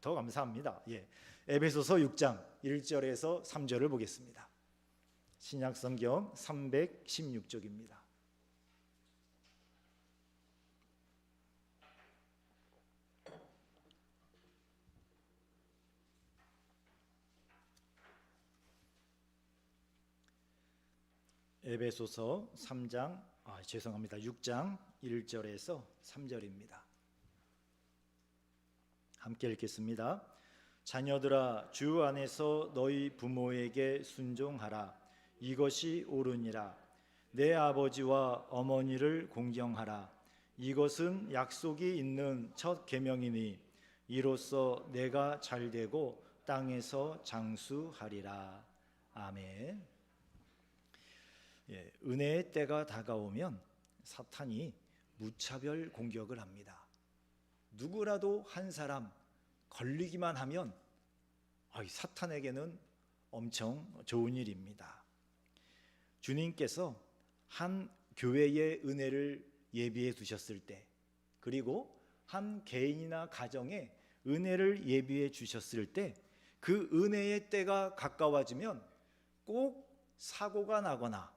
더 감사합니다. 에베소서 6장 1절에서 3절을 보겠습니다. 신약성경 316쪽입니다. 에베소서 6장 1절에서 3절입니다. 함께 읽겠습니다. 자녀들아, 주 안에서 너희 부모에게 순종하라. 이것이 옳으니라. 내 아버지와 어머니를 공경하라. 이것은 약속이 있는 첫 계명이니 이로써 내가 잘되고 땅에서 장수하리라. 아멘. 은혜의 때가 다가오면 사탄이 무차별 공격을 합니다. 누구라도 한 사람 걸리기만 하면 사탄에게는 엄청 좋은 일입니다. 주님께서 한 교회의 은혜를 예비해 두셨을 때, 그리고 한 개인이나 가정에 은혜를 예비해 주셨을 때, 그 은혜의 때가 가까워지면 꼭 사고가 나거나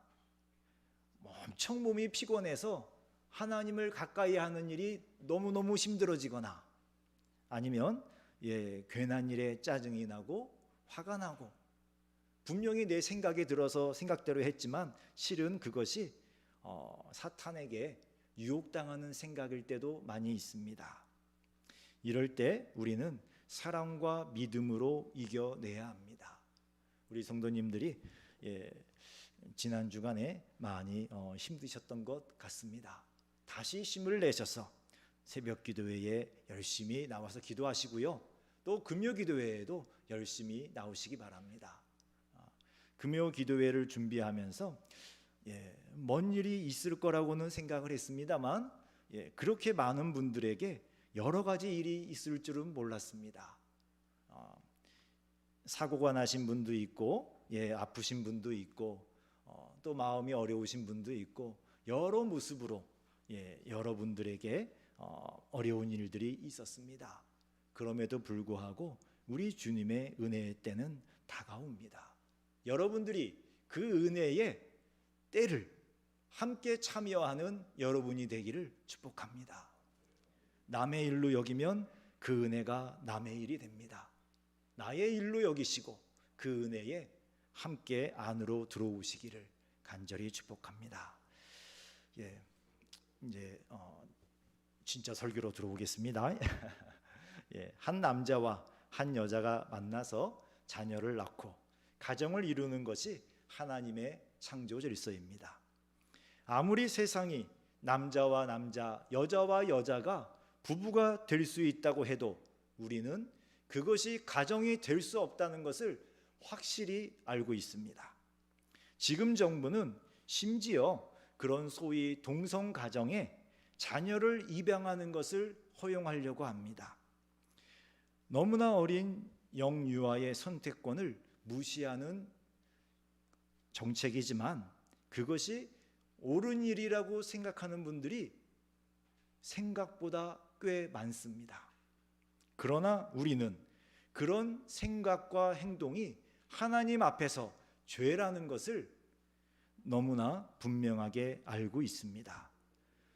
엄청 몸이 피곤해서 하나님을 가까이 하는 일이 너무너무 힘들어지거나, 아니면 괜한 일에 짜증이 나고 화가 나고, 분명히 내 생각에 들어서 생각대로 했지만 실은 그것이 사탄에게 유혹당하는 생각일 때도 많이 있습니다. 이럴 때 우리는 사랑과 믿음으로 이겨내야 합니다. 우리 성도님들이 지난 주간에 많이 힘드셨던 것 같습니다. 다시 힘을 내셔서 새벽 기도회에 열심히 나와서 기도하시고요, 또 금요 기도회에도 열심히 나오시기 바랍니다. 금요 기도회를 준비하면서 먼 일이 있을 거라고는 생각을 했습니다만 그렇게 많은 분들에게 여러 가지 일이 있을 줄은 몰랐습니다. 사고가 나신 분도 있고 아프신 분도 있고 또 마음이 어려우신 분도 있고, 여러 모습으로 여러분들에게 어려운 일들이 있었습니다. 그럼에도 불구하고 우리 주님의 은혜의 때는 다가옵니다. 여러분들이 그 은혜의 때를 함께 참여하는 여러분이 되기를 축복합니다. 남의 일로 여기면 그 은혜가 남의 일이 됩니다. 나의 일로 여기시고 그 은혜에 함께 안으로 들어오시기를 간절히 축복합니다. 이제 진짜 설교로 들어오겠습니다. 한 남자와 한 여자가 만나서 자녀를 낳고 가정을 이루는 것이 하나님의 창조 질서입니다. 아무리 세상이 남자와 남자, 여자와 여자가 부부가 될 수 있다고 해도 우리는 그것이 가정이 될 수 없다는 것을 확실히 알고 있습니다. 지금 정부는 심지어 그런 소위 동성 가정에 자녀를 입양하는 것을 허용하려고 합니다. 너무나 어린 영유아의 선택권을 무시하는 정책이지만 그것이 옳은 일이라고 생각하는 분들이 생각보다 꽤 많습니다. 그러나 우리는 그런 생각과 행동이 하나님 앞에서 죄라는 것을 너무나 분명하게 알고 있습니다.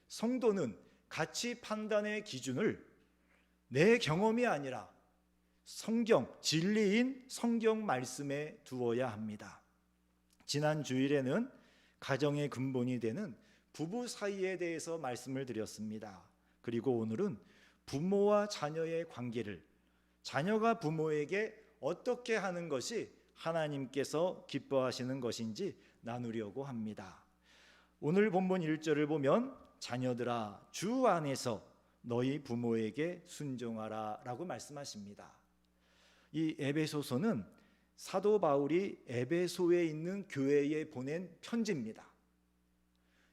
성도는 가치 판단의 기준을 내 경험이 아니라 성경, 진리인 성경 말씀에 두어야 합니다. 지난 주일에는 가정의 근본이 되는 부부 사이에 대해서 말씀을 드렸습니다. 그리고 오늘은 부모와 자녀의 관계를, 자녀가 부모에게 어떻게 하는 것이 하나님께서 기뻐하시는 것인지 나누려고 합니다. 오늘 본문 1절을 보면 자녀들아, 주 안에서 너희 부모에게 순종하라 라고 말씀하십니다. 이 에베소서는 사도 바울이 에베소에 있는 교회에 보낸 편지입니다.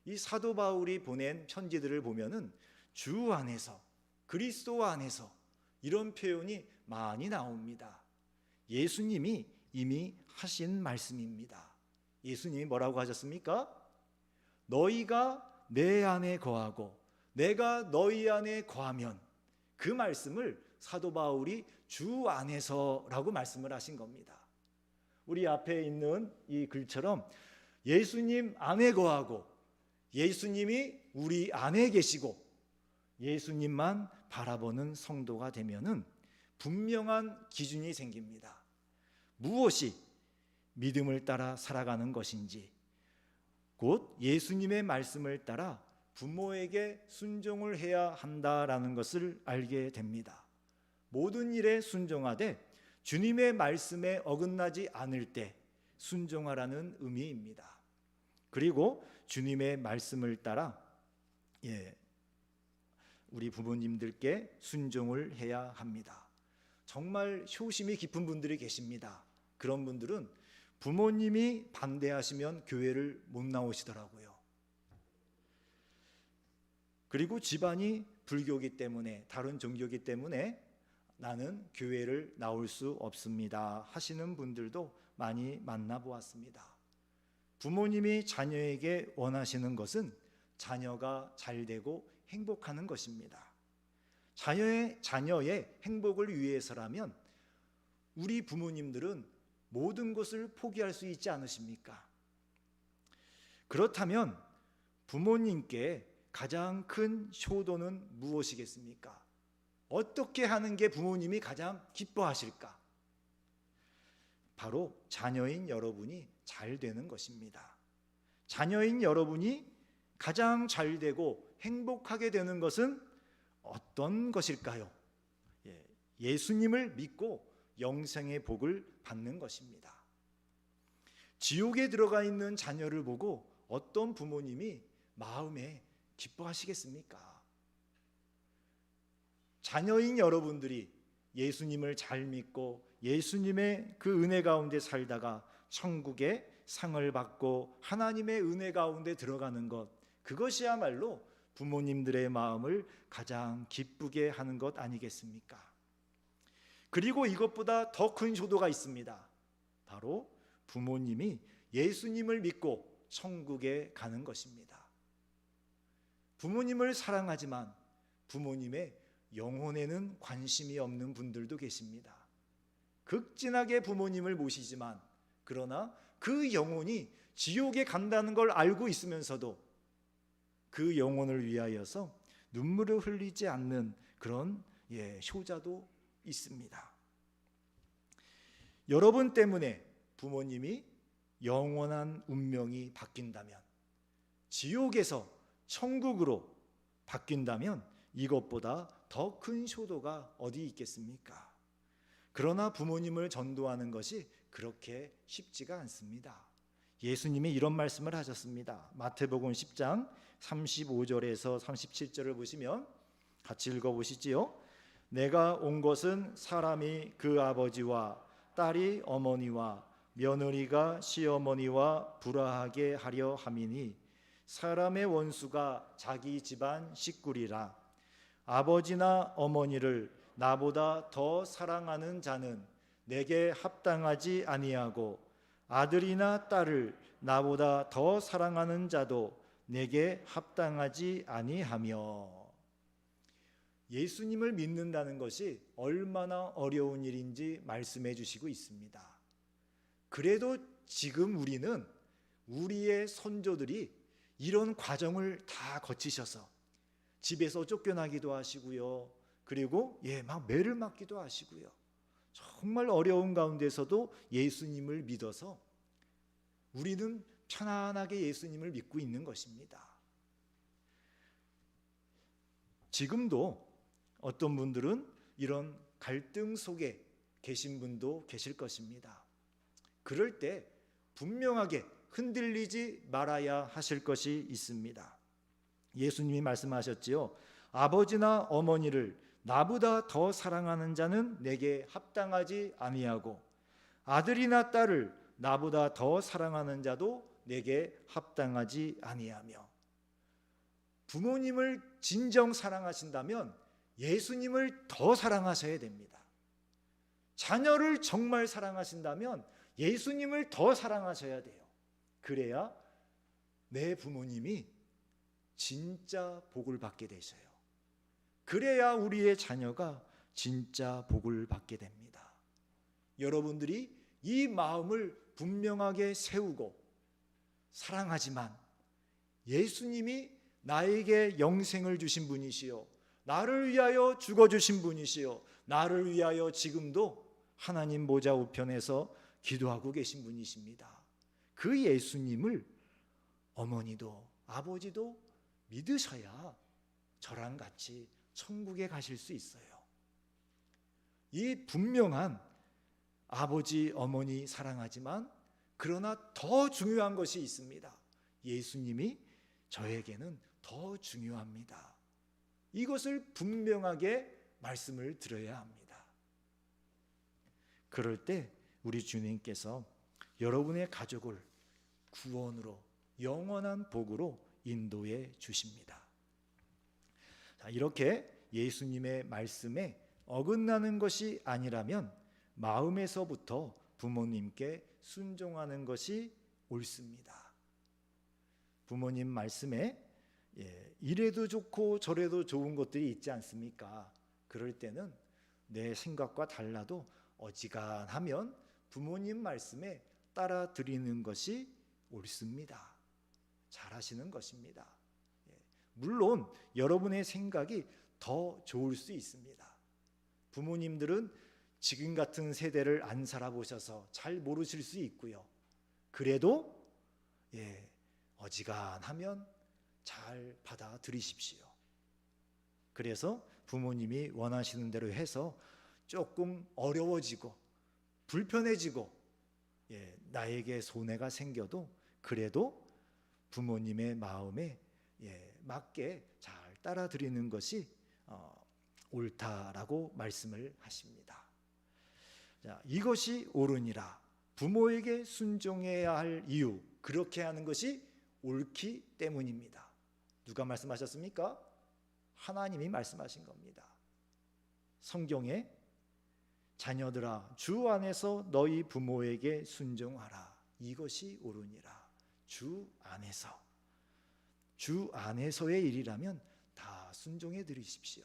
이 사도 바울이 보낸 편지들을 보면은 주 안에서, 그리스도 안에서 이런 표현이 많이 나옵니다. 예수님이 이미 하신 말씀입니다. 예수님이 뭐라고 하셨습니까? 너희가 내 안에 거하고 내가 너희 안에 거하면 그 말씀을 사도 바울이 주 안에서라고 말씀을 하신 겁니다. 우리 앞에 있는 이 글처럼 예수님 안에 거하고 예수님이 우리 안에 계시고 예수님만 바라보는 성도가 되면은 분명한 기준이 생깁니다. 무엇이 믿음을 따라 살아가는 것인지, 곧 예수님의 말씀을 따라 부모에게 순종을 해야 한다라는 것을 알게 됩니다. 모든 일에 순종하되 주님의 말씀에 어긋나지 않을 때 순종하라는 의미입니다. 그리고 주님의 말씀을 따라 우리 부모님들께 순종을 해야 합니다. 정말 효심이 깊은 분들이 계십니다. 그런 분들은 부모님이 반대하시면 교회를 못 나오시더라고요. 그리고 집안이 불교이기 때문에, 다른 종교이기 때문에 나는 교회를 나올 수 없습니다 하시는 분들도 많이 만나보았습니다. 부모님이 자녀에게 원하시는 것은 자녀가 잘 되고 행복하는 것입니다. 자녀의 행복을 위해서라면 우리 부모님들은 모든 것을 포기할 수 있지 않으십니까? 그렇다면 부모님께 가장 큰 효도는 무엇이겠습니까? 어떻게 하는 게 부모님이 가장 기뻐하실까? 바로 자녀인 여러분이 잘 되는 것입니다. 자녀인 여러분이 가장 잘 되고 행복하게 되는 것은 어떤 것일까요? 예수님을 믿고 영생의 복을 받는 것입니다. 지옥에 들어가 있는 자녀를 보고 어떤 부모님이 마음에 기뻐하시겠습니까? 자녀인 여러분들이 예수님을 잘 믿고 예수님의 그 은혜 가운데 살다가 천국의 상을 받고 하나님의 은혜 가운데 들어가는 것, 그것이야말로 부모님들의 마음을 가장 기쁘게 하는 것 아니겠습니까? 그리고 이것보다 더 큰 효도가 있습니다. 바로 부모님이 예수님을 믿고 천국에 가는 것입니다. 부모님을 사랑하지만 부모님의 영혼에는 관심이 없는 분들도 계십니다. 극진하게 부모님을 모시지만 그러나 그 영혼이 지옥에 간다는 걸 알고 있으면서도 그 영혼을 위하여서 눈물을 흘리지 않는 그런 효자도 있습니다. 여러분 때문에 부모님이 영원한 운명이 바뀐다면, 지옥에서 천국으로 바뀐다면 이것보다 더 큰 효도가 어디 있겠습니까? 그러나 부모님을 전도하는 것이 그렇게 쉽지가 않습니다. 예수님이 이런 말씀을 하셨습니다. 마태복음 10장 35절에서 37절을 보시면 같이 읽어보시지요. 내가 온 것은 사람이 그 아버지와 딸이 어머니와 며느리가 시어머니와 불화하게 하려 함이니 사람의 원수가 자기 집안 식구리라. 아버지나 어머니를 나보다 더 사랑하는 자는 내게 합당하지 아니하고 아들이나 딸을 나보다 더 사랑하는 자도 내게 합당하지 아니하며. 예수님을 믿는다는 것이 얼마나 어려운 일인지 말씀해 주시고 있습니다. 그래도 지금 우리는 우리의 선조들이 이런 과정을 다 거치셔서 집에서 쫓겨나기도 하시고요. 그리고 막 매를 맞기도 하시고요. 정말 어려운 가운데서도 예수님을 믿어서 우리는 편안하게 예수님을 믿고 있는 것입니다. 지금도 어떤 분들은 이런 갈등 속에 계신 분도 계실 것입니다. 그럴 때 분명하게 흔들리지 말아야 하실 것이 있습니다. 예수님이 말씀하셨지요. 아버지나 어머니를 나보다 더 사랑하는 자는 내게 합당하지 아니하고 아들이나 딸을 나보다 더 사랑하는 자도 내게 합당하지 아니하며. 부모님을 진정 사랑하신다면 예수님을 더 사랑하셔야 됩니다. 자녀를 정말 사랑하신다면 예수님을 더 사랑하셔야 돼요. 그래야 내 부모님이 진짜 복을 받게 되셔요. 그래야 우리의 자녀가 진짜 복을 받게 됩니다. 여러분들이 이 마음을 분명하게 세우고, 사랑하지만 예수님이 나에게 영생을 주신 분이시요, 나를 위하여 죽어주신 분이시요, 나를 위하여 지금도 하나님 보좌 우편에서 기도하고 계신 분이십니다. 그 예수님을 어머니도 아버지도 믿으셔야 저랑 같이 천국에 가실 수 있어요. 이 분명한 아버지 어머니 사랑하지만 그러나 더 중요한 것이 있습니다. 예수님이 저에게는 더 중요합니다. 이것을 분명하게 말씀을 드려야 합니다. 그럴 때 우리 주님께서 여러분의 가족을 구원으로, 영원한 복으로 인도해 주십니다. 자, 이렇게 예수님의 말씀에 어긋나는 것이 아니라면 마음에서부터 부모님께 순종하는 것이 옳습니다. 부모님 말씀에 이래도 좋고 저래도 좋은 것들이 있지 않습니까? 그럴 때는 내 생각과 달라도 어지간하면 부모님 말씀에 따라 드리는 것이 옳습니다. 잘하시는 것입니다. 물론 여러분의 생각이 더 좋을 수 있습니다. 부모님들은 지금 같은 세대를 안 살아보셔서 잘 모르실 수 있고요. 그래도 어지간하면 잘 받아들이십시오. 그래서 부모님이 원하시는 대로 해서 조금 어려워지고 불편해지고 나에게 손해가 생겨도 그래도 부모님의 마음에 맞게 잘 따라드리는 것이 옳다라고 말씀을 하십니다. 자, 이것이 옳으니라. 부모에게 순종해야 할 이유, 그렇게 하는 것이 옳기 때문입니다. 누가 말씀하셨습니까? 하나님이 말씀하신 겁니다. 성경에 자녀들아 주 안에서 너희 부모에게 순종하라. 이것이 옳으니라. 주 안에서의 일이라면 다 순종해 드리십시오.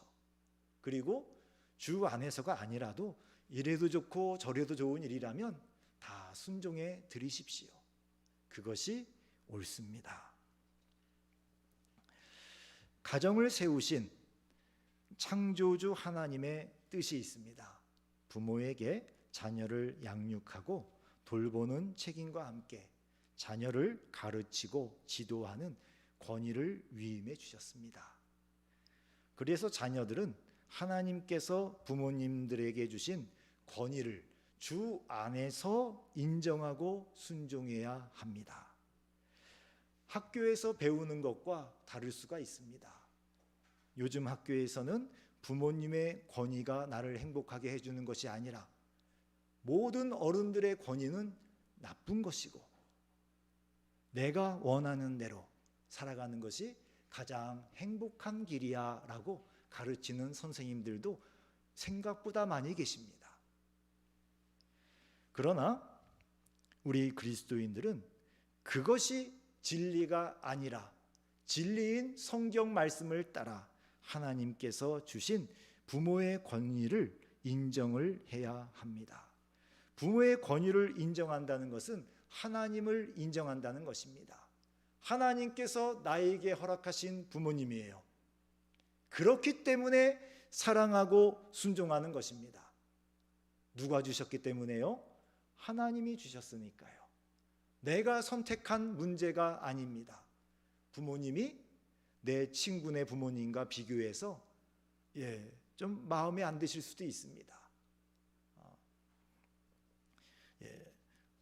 그리고 주 안에서가 아니라도 이래도 좋고 저래도 좋은 일이라면 다 순종해 드리십시오. 그것이 옳습니다. 가정을 세우신 창조주 하나님의 뜻이 있습니다. 부모에게 자녀를 양육하고 돌보는 책임과 함께 자녀를 가르치고 지도하는 권위를 위임해 주셨습니다. 그래서 자녀들은 하나님께서 부모님들에게 주신 권위를 주 안에서 인정하고 순종해야 합니다. 학교에서 배우는 것과 다를 수가 있습니다. 요즘 학교에서는 부모님의 권위가 나를 행복하게 해주는 것이 아니라 모든 어른들의 권위는 나쁜 것이고 내가 원하는 대로 살아가는 것이 가장 행복한 길이야 라고 가르치는 선생님들도 생각보다 많이 계십니다. 그러나 우리 그리스도인들은 그것이 진리가 아니라 진리인 성경 말씀을 따라 하나님께서 주신 부모의 권위를 인정을 해야 합니다. 부모의 권위를 인정한다는 것은 하나님을 인정한다는 것입니다. 하나님께서 나에게 허락하신 부모님이에요. 그렇기 때문에 사랑하고 순종하는 것입니다. 누가 주셨기 때문에요? 하나님이 주셨으니까요. 내가 선택한 문제가 아닙니다. 부모님이 내 친구네 부모님과 비교해서 좀 마음에 안 드실 수도 있습니다.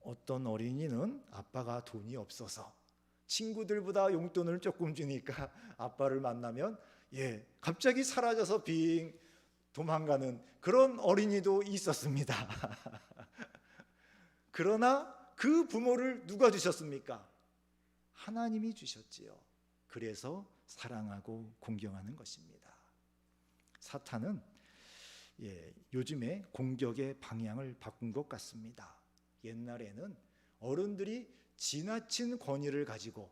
어떤 어린이는 아빠가 돈이 없어서 친구들보다 용돈을 조금 주니까 아빠를 만나면 갑자기 사라져서 빙 도망가는 그런 어린이도 있었습니다. 그러나 그 부모를 누가 주셨습니까? 하나님이 주셨지요. 그래서 사랑하고 공경하는 것입니다. 사탄은 요즘에 공격의 방향을 바꾼 것 같습니다. 옛날에는 어른들이 지나친 권위를 가지고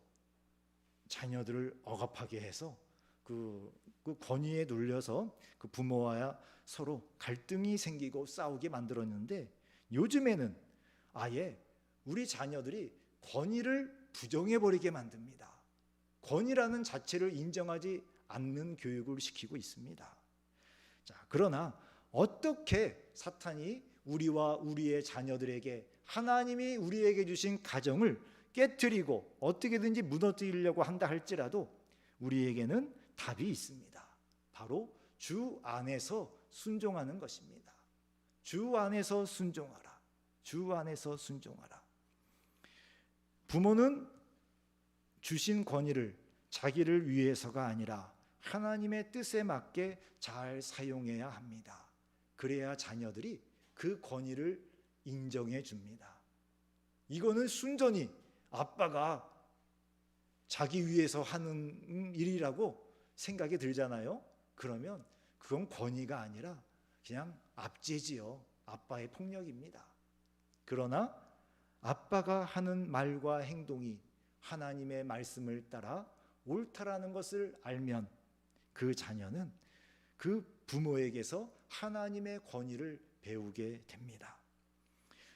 자녀들을 억압하게 해서 그 그 권위에 눌려서 그 부모와 서로 갈등이 생기고 싸우게 만들었는데, 요즘에는 아예 우리 자녀들이 권위를 부정해버리게 만듭니다. 권위라는 자체를 인정하지 않는 교육을 시키고 있습니다. 자, 그러나 어떻게 사탄이 우리와 우리의 자녀들에게 하나님이 우리에게 주신 가정을 깨트리고 어떻게든지 무너뜨리려고 한다 할지라도 우리에게는 답이 있습니다. 바로 주 안에서 순종하는 것입니다. 주 안에서 순종하라. 주 안에서 순종하라. 부모는 주신 권위를 자기를 위해서가 아니라 하나님의 뜻에 맞게 잘 사용해야 합니다. 그래야 자녀들이 그 권위를 인정해 줍니다. 이거는 순전히 아빠가 자기 위해서 하는 일이라고 생각이 들잖아요. 그러면 그건 권위가 아니라 그냥 압제지요. 아빠의 폭력입니다. 그러나 아빠가 하는 말과 행동이 하나님의 말씀을 따라 옳다라는 것을 알면 그 자녀는 그 부모에게서 하나님의 권위를 배우게 됩니다.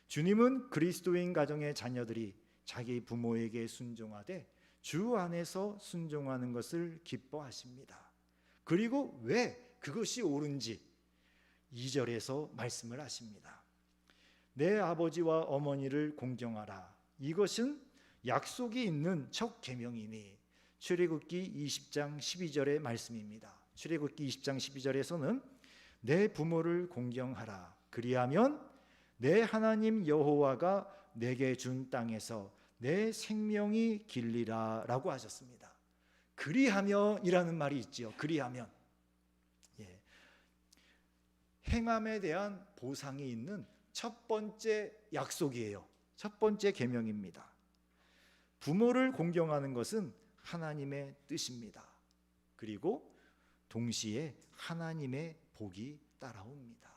주님은 그리스도인 가정의 자녀들이 자기 부모에게 순종하되 주 안에서 순종하는 것을 기뻐하십니다. 그리고 왜 그것이 옳은지 2절에서 말씀을 하십니다. 내 아버지와 어머니를 공경하라. 이것은 약속이 있는 첫 계명이니. 출애굽기 20장 12절의 말씀입니다. 출애굽기 20장 12절에서는 내 부모를 공경하라. 그리하면 내 하나님 여호와가 내게 준 땅에서 내 생명이 길리라 라고 하셨습니다. 그리하면이라는 말이 있죠. 그리하면. 행함에 대한 보상이 있는 첫 번째 약속이에요. 첫 번째 계명입니다. 부모를 공경하는 것은 하나님의 뜻입니다. 그리고 동시에 하나님의 복이 따라옵니다.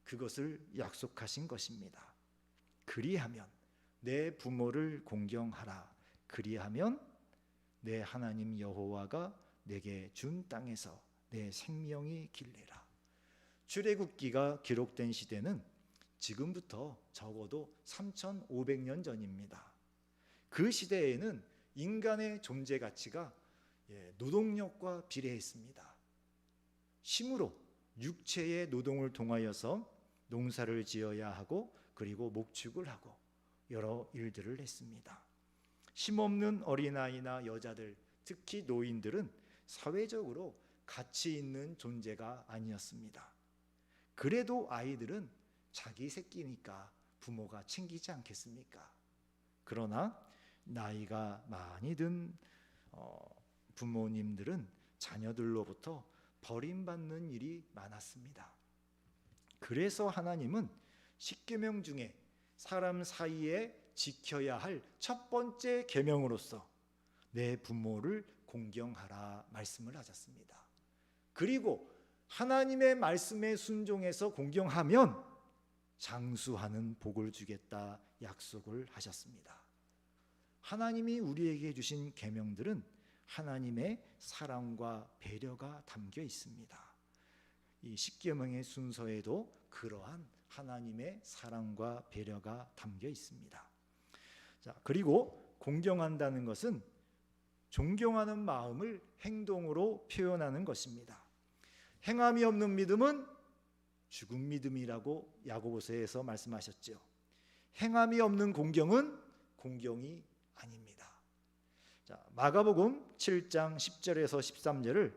그것을 약속하신 것입니다. 그리하면 내 부모를 공경하라. 그리하면 내 하나님 여호와가 내게 준 땅에서 내 생명이 길리라. 출애굽기가 기록된 시대는 지금부터 적어도 3,500년 전입니다. 그 시대에는 인간의 존재 가치가 노동력과 비례했습니다. 힘으로 육체의 노동을 통하여서 농사를 지어야 하고 그리고 목축을 하고 여러 일들을 했습니다. 힘없는 어린아이나 여자들, 특히 노인들은 사회적으로 가치 있는 존재가 아니었습니다. 그래도 아이들은 자기 새끼니까 부모가 챙기지 않겠습니까? 그러나 나이가 많이 든 부모님들은 자녀들로부터 버림받는 일이 많았습니다. 그래서 하나님은 십계명 중에 사람 사이에 지켜야 할 첫 번째 계명으로서 내 부모를 공경하라 말씀을 하셨습니다. 그리고 하나님의 말씀에 순종해서 공경하면 장수하는 복을 주겠다 약속을 하셨습니다. 하나님이 우리에게 주신 계명들은 하나님의 사랑과 배려가 담겨 있습니다. 이 십계명의 순서에도 그러한 하나님의 사랑과 배려가 담겨 있습니다. 자, 그리고 공경한다는 것은 존경하는 마음을 행동으로 표현하는 것입니다. 행함이 없는 믿음은 죽은 믿음이라고 야고보서에서 말씀하셨죠. 행함이 없는 공경은 공경이 아닙니다. 자, 마가복음 7장 10절에서 13절을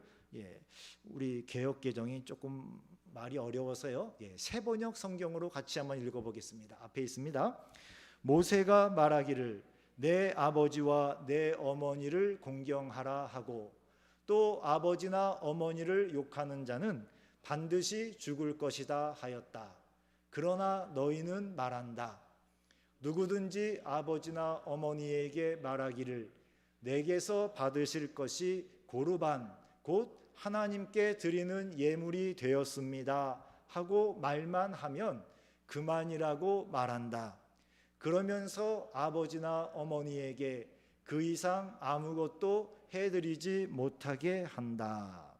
우리 개역개정이 조금 말이 어려워서요. 새번역 성경으로 같이 한번 읽어보겠습니다. 앞에 있습니다. 모세가 말하기를 내 아버지와 내 어머니를 공경하라 하고 또 아버지나 어머니를 욕하는 자는 반드시 죽을 것이다 하였다. 그러나 너희는 말한다. 누구든지 아버지나 어머니에게 말하기를 내게서 받으실 것이 고르반 곧 하나님께 드리는 예물이 되었습니다 하고 말만 하면 그만이라고 말한다. 그러면서 아버지나 어머니에게 그 이상 아무것도 해드리지 못하게 한다.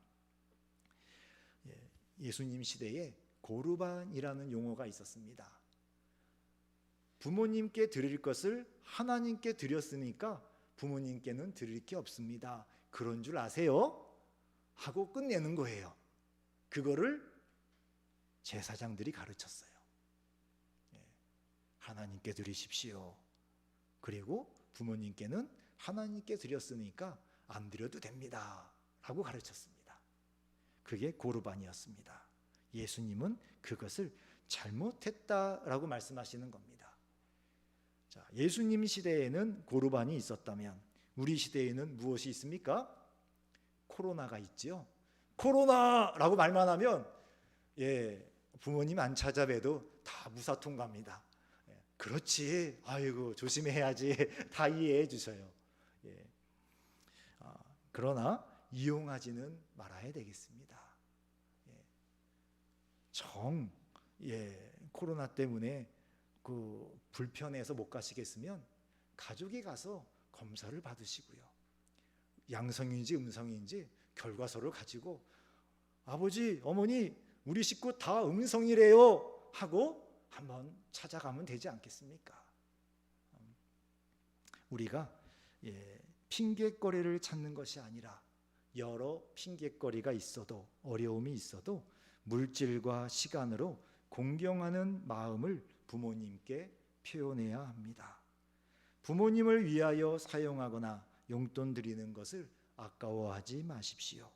예수님 시대에 고르반이라는 용어가 있었습니다. 부모님께 드릴 것을 하나님께 드렸으니까 부모님께는 드릴 게 없습니다. 그런 줄 아세요? 하고 끝내는 거예요. 그거를 제사장들이 가르쳤어요. 하나님께 드리십시오. 그리고 부모님께는 하나님께 드렸으니까 안 드려도 됩니다. 라고 가르쳤습니다. 그게 고르반이었습니다. 예수님은 그것을 잘못했다라고 말씀하시는 겁니다. 자, 예수님 시대에는 고르반이 있었다면 우리 시대에는 무엇이 있습니까? 코로나가 있죠. 코로나라고 말만 하면 부모님 안 찾아뵈도 다 무사통과입니다. 그렇지, 아이고 조심해야지 다 이해해 주셔요. 그러나 이용하지는 말아야 되겠습니다. 코로나 때문에 그 불편해서 못 가시겠으면 가족이 가서 검사를 받으시고요. 양성인지 음성인지 결과서를 가지고 아버지, 어머니, 우리 식구 다 음성이래요 하고 한번 찾아가면 되지 않겠습니까? 우리가 핑계거리를 찾는 것이 아니라 여러 핑계거리가 있어도 어려움이 있어도 물질과 시간으로 공경하는 마음을 부모님께 표현해야 합니다. 부모님을 위하여 사용하거나 용돈 드리는 것을 아까워하지 마십시오.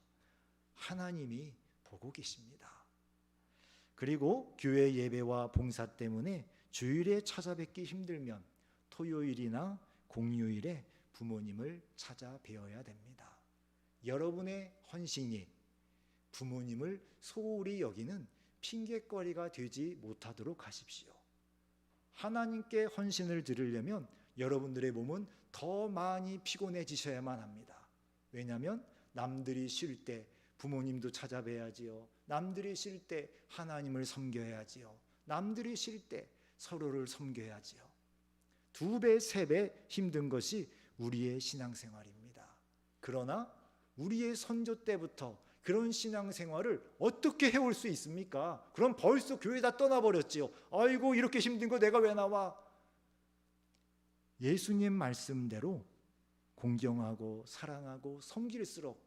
하나님이 보고 계십니다. 그리고 교회 예배와 봉사 때문에 주일에 찾아뵙기 힘들면 토요일이나 공휴일에 부모님을 찾아뵈어야 됩니다. 여러분의 헌신이 부모님을 소홀히 여기는 핑계거리가 되지 못하도록 하십시오. 하나님께 헌신을 드리려면 여러분들의 몸은 더 많이 피곤해지셔야만 합니다. 왜냐하면 남들이 쉴 때 부모님도 찾아뵈야지요. 남들이 쉴 때 하나님을 섬겨야지요. 남들이 쉴 때 서로를 섬겨야지요. 2배, 3배 힘든 것이 우리의 신앙생활입니다. 그러나 우리의 선조 때부터 그런 신앙생활을 어떻게 해올 수 있습니까? 그럼 벌써 교회 다 떠나버렸지요. 아이고 이렇게 힘든 거 내가 왜 나와? 예수님 말씀대로 공경하고 사랑하고 섬길수록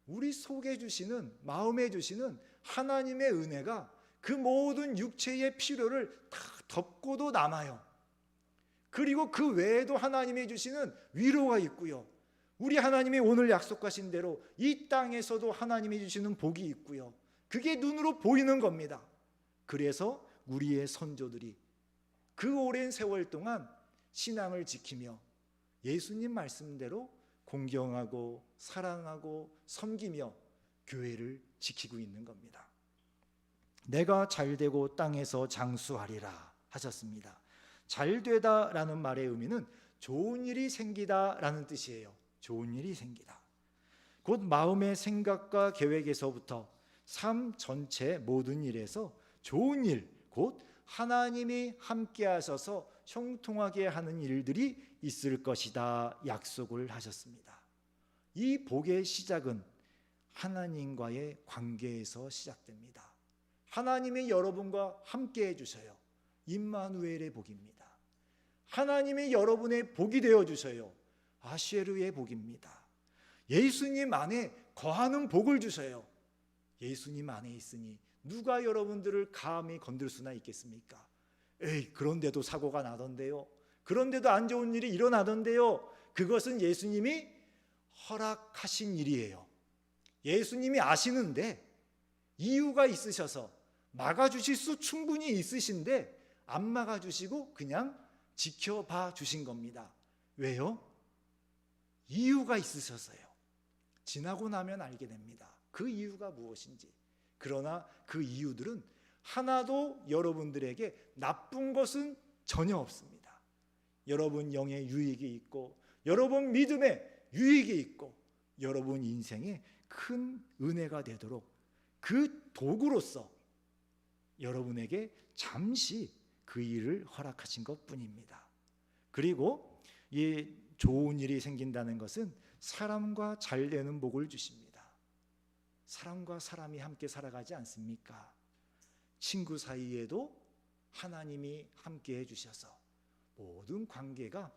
우리 속에 주시는, 마음에 주시는 하나님의 은혜가 그 모든 육체의 필요를 다 덮고도 남아요. 그리고 그 외에도 하나님이 주시는 위로가 있고요. 우리 하나님이 오늘 약속하신 대로 이 땅에서도 하나님이 주시는 복이 있고요. 그게 눈으로 보이는 겁니다. 그래서 우리의 선조들이 그 오랜 세월 동안 신앙을 지키며 예수님 말씀대로 공경하고 사랑하고 섬기며 교회를 지키고 있는 겁니다. 내가 잘되고 땅에서 장수하리라 하셨습니다. 잘되다라는 말의 의미는 좋은 일이 생기다라는 뜻이에요. 좋은 일이 생기다. 곧 마음의 생각과 계획에서부터 삶 전체 모든 일에서 좋은 일, 곧 하나님이 함께 하셔서 형통하게 하는 일들이 있을 것이다 약속을 하셨습니다. 이 복의 시작은 하나님과의 관계에서 시작됩니다. 하나님이 여러분과 함께 해주셔요. 임마누엘의 복입니다. 하나님이 여러분의 복이 되어주셔요. 아쉐르의 복입니다. 예수님 안에 거하는 복을 주셔요. 예수님 안에 있으니 누가 여러분들을 감히 건들 수나 있겠습니까? 에이, 그런데도 사고가 나던데요. 그런데도 안 좋은 일이 일어나던데요. 그것은 예수님이 허락하신 일이에요. 예수님이 아시는데 이유가 있으셔서 막아주실 수 충분히 있으신데 안 막아주시고 그냥 지켜봐 주신 겁니다. 왜요? 이유가 있으셔서요. 지나고 나면 알게 됩니다. 그 이유가 무엇인지. 그러나 그 이유들은 하나도 여러분들에게 나쁜 것은 전혀 없습니다. 여러분 영의 유익이 있고 여러분 믿음에 유익이 있고 여러분 인생에 큰 은혜가 되도록 그 도구로서 여러분에게 잠시 그 일을 허락하신 것뿐입니다. 그리고 이 좋은 일이 생긴다는 것은 사람과 잘 되는 복을 주십니다. 사람과 사람이 함께 살아가지 않습니까? 친구 사이에도 하나님이 함께 해주셔서 모든 관계가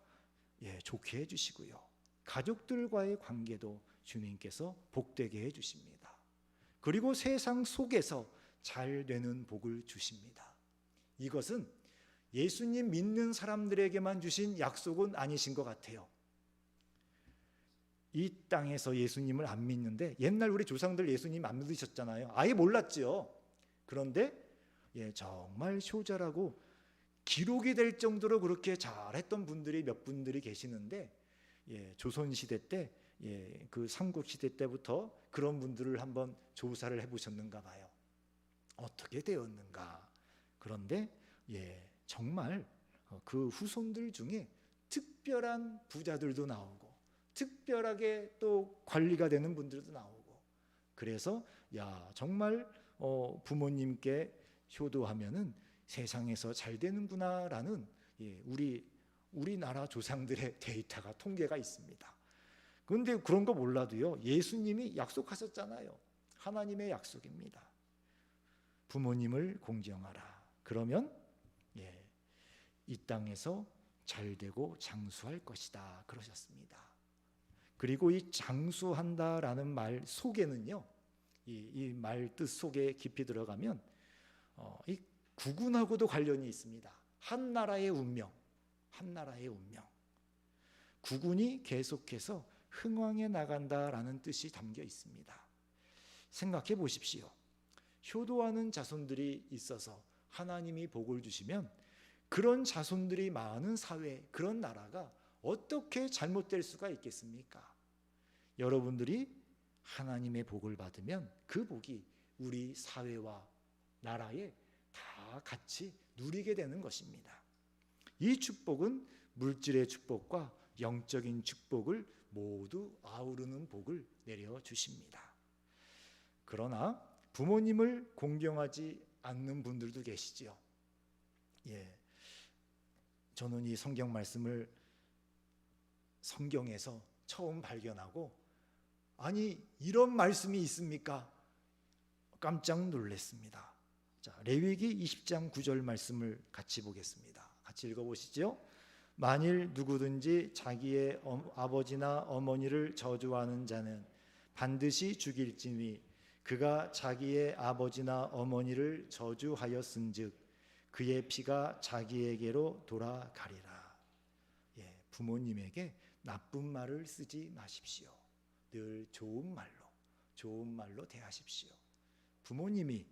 좋게 해주시고요, 가족들과의 관계도 주님께서 복되게 해주십니다. 그리고 세상 속에서 잘 되는 복을 주십니다. 이것은 예수님 믿는 사람들에게만 주신 약속은 아니신 것 같아요. 이 땅에서 예수님을 안 믿는데, 옛날 우리 조상들 예수님 안 믿으셨잖아요. 아예 몰랐죠. 그런데 정말 효자라고 기록이 될 정도로 그렇게 잘했던 분들이 몇 분들이 계시는데, 조선시대 때, 그 삼국시대 때부터 그런 분들을 한번 조사를 해보셨는가 봐요. 어떻게 되었는가. 그런데 정말 그 후손들 중에 특별한 부자들도 나오고 특별하게 또 관리가 되는 분들도 나오고, 그래서 정말 부모님께 효도하면은 세상에서 잘 되는구나라는 우리나라 조상들의 데이터가, 통계가 있습니다. 그런데 그런 거 몰라도요, 예수님이 약속하셨잖아요. 하나님의 약속입니다. 부모님을 공경하라. 그러면 이 땅에서 잘 되고 장수할 것이다 그러셨습니다. 그리고 이 장수한다라는 말 속에는요, 이 말 뜻 속에 깊이 들어가면 이 국군하고도 관련이 있습니다. 한 나라의 운명, 한 나라의 운명. 국군이 계속해서 흥왕해 나간다라는 뜻이 담겨 있습니다. 생각해 보십시오. 효도하는 자손들이 있어서 하나님이 복을 주시면 그런 자손들이 많은 사회, 그런 나라가 어떻게 잘못될 수가 있겠습니까? 여러분들이 하나님의 복을 받으면 그 복이 우리 사회와 나라에 다 같이 누리게 되는 것입니다. 이 축복은 물질의 축복과 영적인 축복을 모두 아우르는 복을 내려주십니다. 그러나 부모님을 공경하지 않는 분들도 계시지요. 저는 이 성경 말씀을 성경에서 처음 발견하고, 아니 이런 말씀이 있습니까? 깜짝 놀랐습니다. 자, 레위기 20장 9절 말씀을 같이 보겠습니다. 같이 읽어보시죠. 만일 누구든지 자기의 아버지나 어머니를 저주하는 자는 반드시 죽일지니 그가 자기의 아버지나 어머니를 저주하였은즉 그의 피가 자기에게로 돌아가리라. 부모님에게 나쁜 말을 쓰지 마십시오. 늘 좋은 말로 대하십시오. 부모님이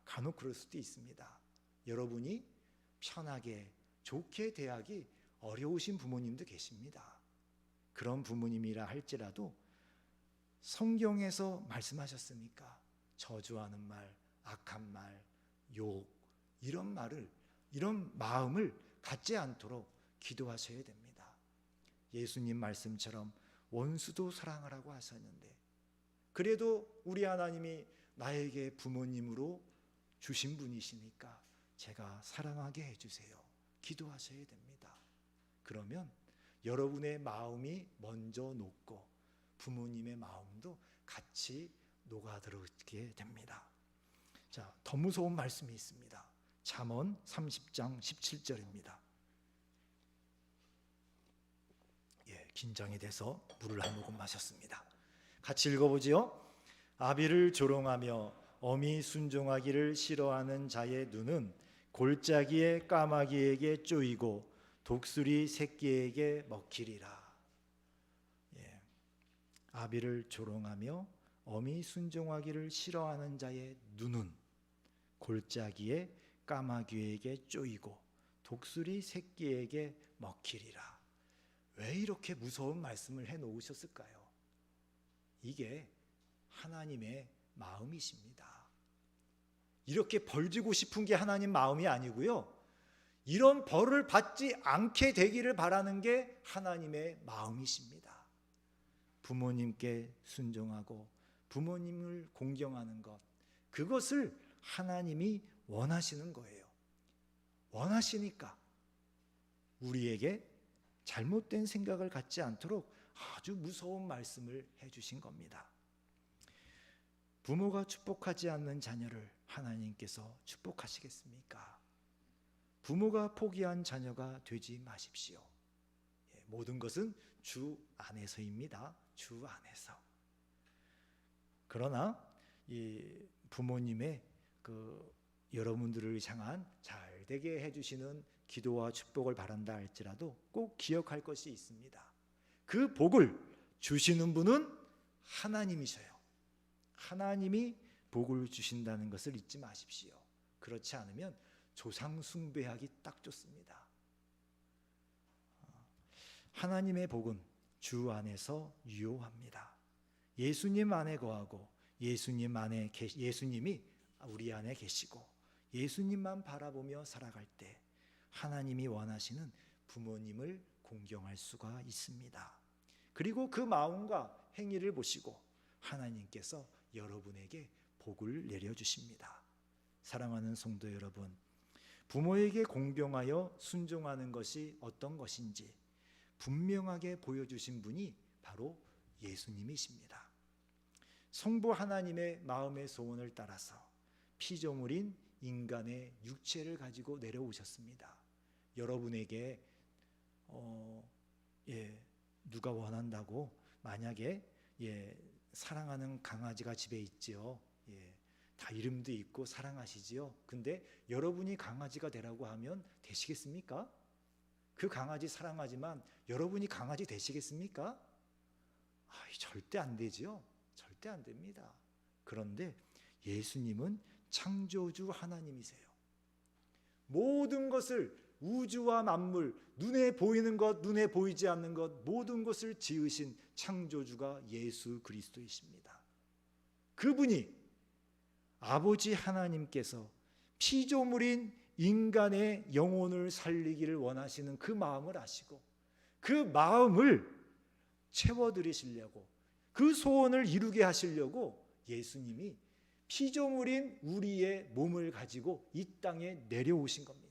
간혹 그럴 수도 있습니다. 여러분이 편하게 좋게 대하기 어려우신 부모님도 계십니다. 그런 부모님이라 할지라도 성경에서 말씀하셨으니까 저주하는 말, 악한 말, 욕, 이런 마음을 갖지 않도록 기도하셔야 됩니다. 예수님 말씀처럼 원수도 사랑하라고 하셨는데, 그래도 우리 하나님이 나에게 부모님으로 주신 분이시니까 제가 사랑하게 해주세요. 기도하셔야 됩니다. 그러면 여러분의 마음이 먼저 녹고 부모님의 마음도 같이 녹아들게 됩니다. 자, 더 무서운 말씀이 있습니다. 잠언 30장 17절입니다. 긴장이 돼서 물을 한 모금 마셨습니다. 같이 읽어보지요. 아비를 조롱하며 어미 순종하기를 싫어하는 자의 눈은 골짜기의 까마귀에게 쪼이고 독수리 새끼에게 먹히리라. 아비를 조롱하며 어미 순종하기를 싫어하는 자의 눈은 골짜기의 까마귀에게 쪼이고 독수리 새끼에게 먹히리라. 왜 이렇게 무서운 말씀을 해놓으셨을까요? 이게 하나님의 마음이십니다. 이렇게 벌 주고 싶은 게 하나님 마음이 아니고요, 이런 벌을 받지 않게 되기를 바라는 게 하나님의 마음이십니다. 부모님께 순종하고 부모님을 공경하는 것, 그것을 하나님이 원하시는 거예요. 원하시니까 우리에게 잘못된 생각을 갖지 않도록 아주 무서운 말씀을 해주신 겁니다. 부모가 축복하지 않는 자녀를 하나님께서 축복하시겠습니까? 부모가 포기한 자녀가 되지 마십시오. 모든 것은 주 안에서입니다. 주 안에서. 그러나 이 부모님의 여러분들을 향한 잘 되게 해주시는 기도와 축복을 바란다 할지라도 꼭 기억할 것이 있습니다. 그 복을 주시는 분은 하나님이셔요. 하나님이 복을 주신다는 것을 잊지 마십시오. 그렇지 않으면 조상 숭배하기 딱 좋습니다. 하나님의 복은 주 안에서 유효합니다. 예수님 안에 거하고 예수님이 우리 안에 계시고 예수님만 바라보며 살아갈 때 하나님이 원하시는 부모님을 공경할 수가 있습니다. 그리고 그 마음과 행위를 보시고 하나님께서 여러분에게 복을 내려주십니다. 사랑하는 성도 여러분, 부모에게 공경하여 순종하는 것이 어떤 것인지 분명하게 보여주신 분이 바로 예수님이십니다. 성부 하나님의 마음의 소원을 따라서 피조물인 인간의 육체를 가지고 내려오셨습니다. 여러분에게 누가 원한다고 만약에 사랑하는 강아지가 집에 있지요. 다 이름도 있고 사랑하시지요. 근데 여러분이 강아지가 되라고 하면 되시겠습니까? 그 강아지 사랑하지만 여러분이 강아지 되시겠습니까? 절대 안 되지요. 절대 안 됩니다. 그런데 예수님은 창조주 하나님이세요. 모든 것을 우주와 만물, 눈에 보이는 것, 눈에 보이지 않는 것, 모든 것을 지으신 창조주가 예수 그리스도이십니다. 그분이 아버지 하나님께서 피조물인 인간의 영혼을 살리기를 원하시는 그 마음을 아시고 그 마음을 채워드리시려고, 그 소원을 이루게 하시려고 예수님이 피조물인 우리의 몸을 가지고 이 땅에 내려오신 겁니다.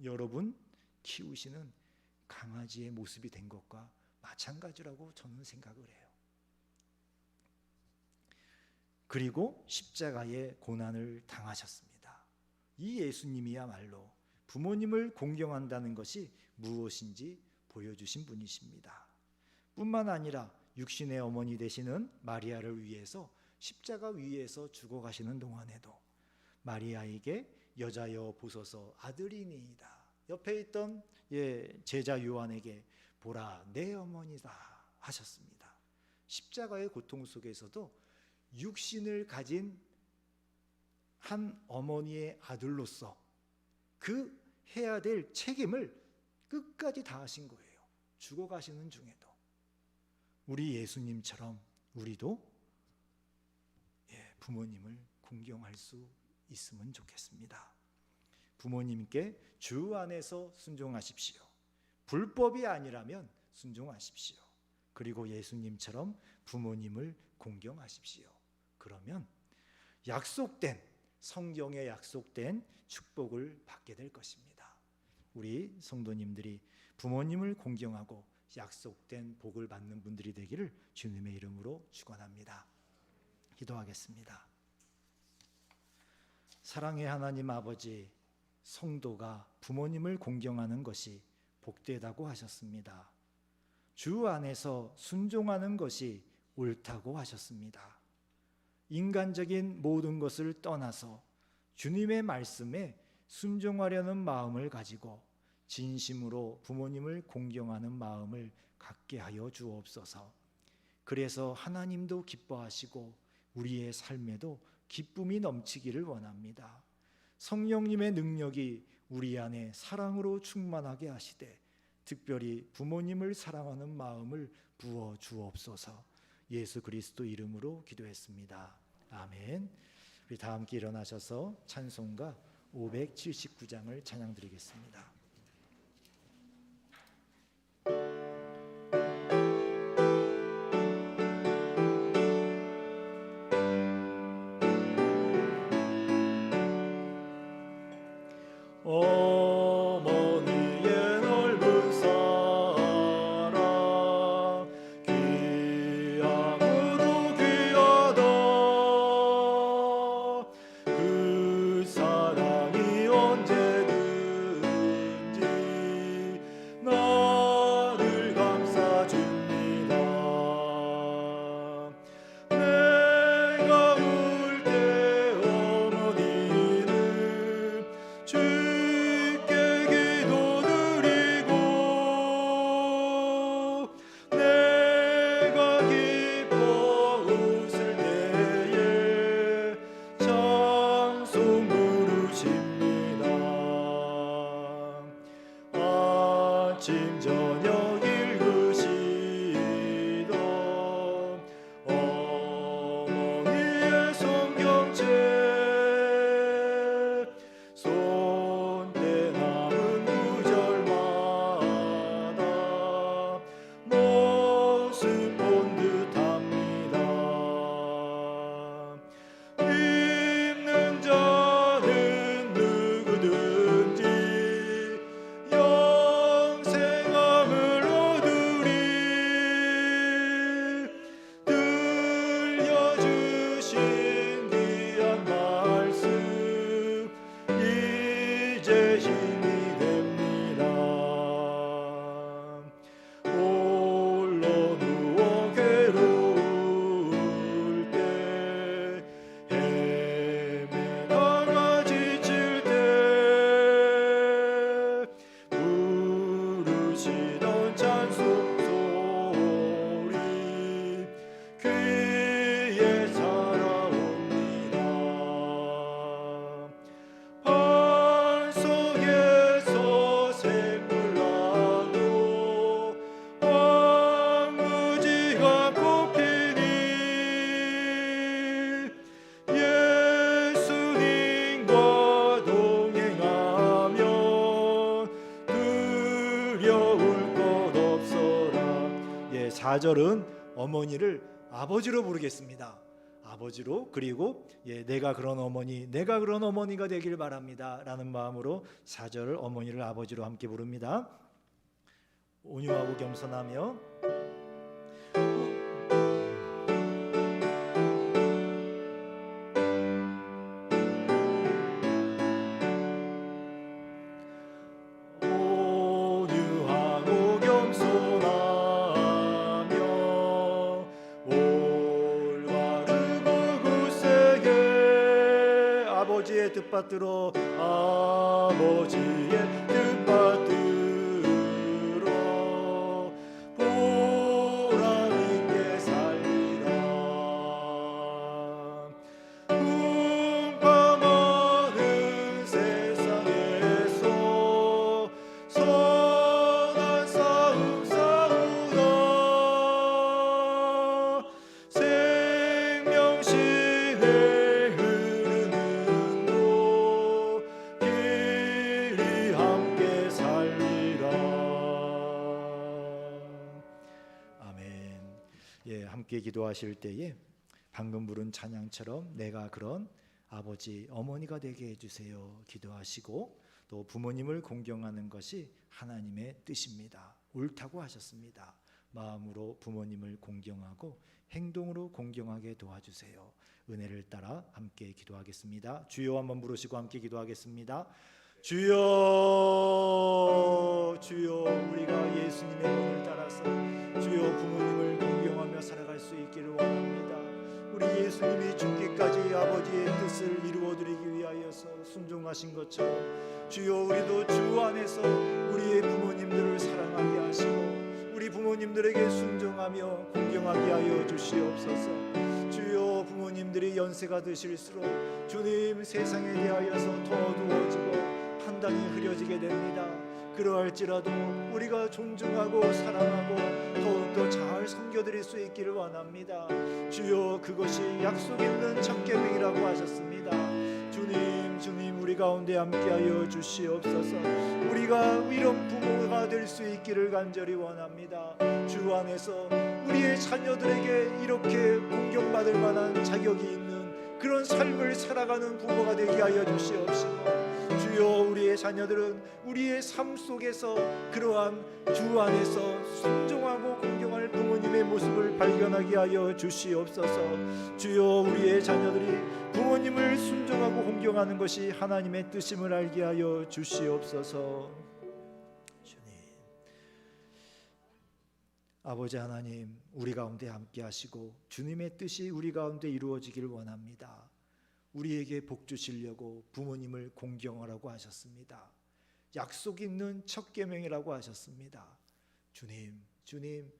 여러분 키우시는 강아지의 모습이 된 것과 마찬가지라고 저는 생각을 해요. 그리고 십자가의 고난을 당하셨습니다. 이 예수님이야말로 부모님을 공경한다는 것이 무엇인지 보여주신 분이십니다. 뿐만 아니라 육신의 어머니 되시는 마리아를 위해서 십자가 위에서 죽어가시는 동안에도 마리아에게 여자여 보소서 아들이니이다. 옆에 있던 제자 요한에게 보라 내 어머니다 하셨습니다. 십자가의 고통 속에서도 육신을 가진 한 어머니의 아들로서 그 해야 될 책임을 끝까지 다하신 거예요. 죽어가시는 중에도. 우리 예수님처럼 우리도 부모님을 공경할 수 있으면 좋겠습니다. 부모님께 주 안에서 순종하십시오. 불법이 아니라면 순종하십시오. 그리고 예수님처럼 부모님을 공경하십시오. 그러면 약속된, 성경에 약속된 축복을 받게 될 것입니다. 우리 성도님들이 부모님을 공경하고 약속된 복을 받는 분들이 되기를 주님의 이름으로 축원합니다. 기도하겠습니다. 사랑의 하나님 아버지, 성도가 부모님을 공경하는 것이 복되다고 하셨습니다. 주 안에서 순종하는 것이 옳다고 하셨습니다. 인간적인 모든 것을 떠나서 주님의 말씀에 순종하려는 마음을 가지고 진심으로 부모님을 공경하는 마음을 갖게 하여 주옵소서. 그래서 하나님도 기뻐하시고 우리의 삶에도 기쁨이 넘치기를 원합니다. 성령님의 능력이 우리 안에 사랑으로 충만하게 하시되 특별히 부모님을 사랑하는 마음을 부어 주옵소서. 예수 그리스도 이름으로 기도했습니다. 아멘. 우리 다 함께 일어나셔서 찬송가 579장을 찬양드리겠습니다. 4절은 어머니를 아버지로 부르겠습니다. 아버지로. 그리고 내가 그런 어머니, 내가 그런 어머니가 되길 바랍니다 라는 마음으로 4절 어머니를 아버지로 함께 부릅니다. 온유하고 겸손하며 아버지의 뜻받들어 아버지의 뜻받들어 보람 있게 살리라. 음방하는 세상에서 선한 싸움 싸우다 생명신의 함께 기도하실 때에 방금 부른 찬양처럼 내가 그런 아버지, 어머니가 되게 해주세요 기도하시고, 또 부모님을 공경하는 것이 하나님의 뜻입니다. 옳다고 하셨습니다. 마음으로 부모님을 공경하고 행동으로 공경하게 도와주세요. 은혜를 따라 함께 기도하겠습니다. 주여 한번 부르시고 함께 기도하겠습니다. 주여, 주여, 우리가 예수님의 본을 따라서 주여 부모님을 공경하며 살아갈 수 있기를 원합니다. 우리 예수님이 죽기까지 아버지의 뜻을 이루어드리기 위하여서 순종하신 것처럼 주여 우리도 주 안에서 우리의 부모님들을 사랑하게 하시고 우리 부모님들에게 순종하며 공경하게 하여 주시옵소서. 주여 부모님들이 연세가 드실수록 주님 세상에 대하여서 더 어두워지고 판단이 흐려지게 됩니다. 그러할지라도 우리가 존중하고 사랑하고 더욱더 잘 섬겨드릴 수 있기를 원합니다. 주여 그것이 약속 있는 첫 계명이라고 하셨습니다. 주님 우리 가운데 함께하여 주시옵소서. 우리가 이런 부모가 될 수 있기를 간절히 원합니다. 주 안에서 우리의 자녀들에게 이렇게 공경받을 만한 자격이 있는 그런 삶을 살아가는 부모가 되게 하여 주시옵시고, 주여 우리의 자녀들은 우리의 삶 속에서 그러한 주 안에서 순종하고 공경할 부모님의 모습을 발견하게 하여 주시옵소서. 주여 우리의 자녀들이 부모님을 순종하고 공경하는 것이 하나님의 뜻임을 알게 하여 주시옵소서. 주님, 아버지 하나님, 우리 가운데 함께 하시고 주님의 뜻이 우리 가운데 이루어지기를 원합니다. 우리에게 복 주시려고 부모님을 공경하라고 하셨습니다. 약속 있는 첫 계명이라고 하셨습니다. 주님,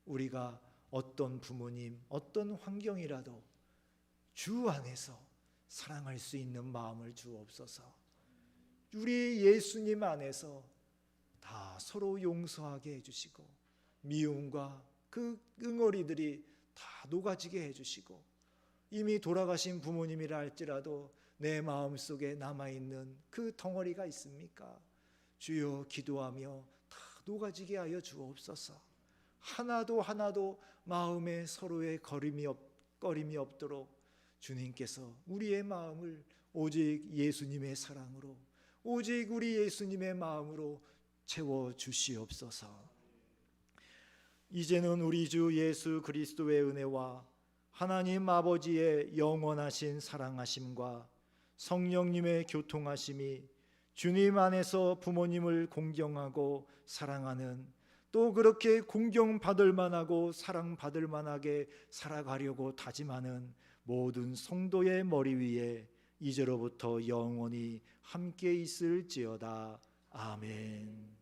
우리가 어떤 부모님, 어떤 환경이라도 주 안에서 사랑할 수 있는 마음을 주옵소서. 우리 예수님 안에서 다 서로 용서하게 해주시고 미움과 그 응어리들이 다 녹아지게 해주시고, 이미 돌아가신 부모님이라 할지라도 내 마음속에 남아있는 그 덩어리가 있습니까? 주여 기도하며 다 녹아지게 하여 주옵소서. 하나도 마음에 서로의 꺼림이 없도록 주님께서 우리의 마음을 오직 예수님의 사랑으로, 오직 우리 예수님의 마음으로 채워 주시옵소서. 이제는 우리 주 예수 그리스도의 은혜와 하나님 아버지의 영원하신 사랑하심과 성령님의 교통하심이 주님 안에서 부모님을 공경하고 사랑하는, 또 그렇게 공경받을 만하고 사랑받을 만하게 살아가려고 다짐하는 모든 성도의 머리 위에 이제로부터 영원히 함께 있을지어다. 아멘.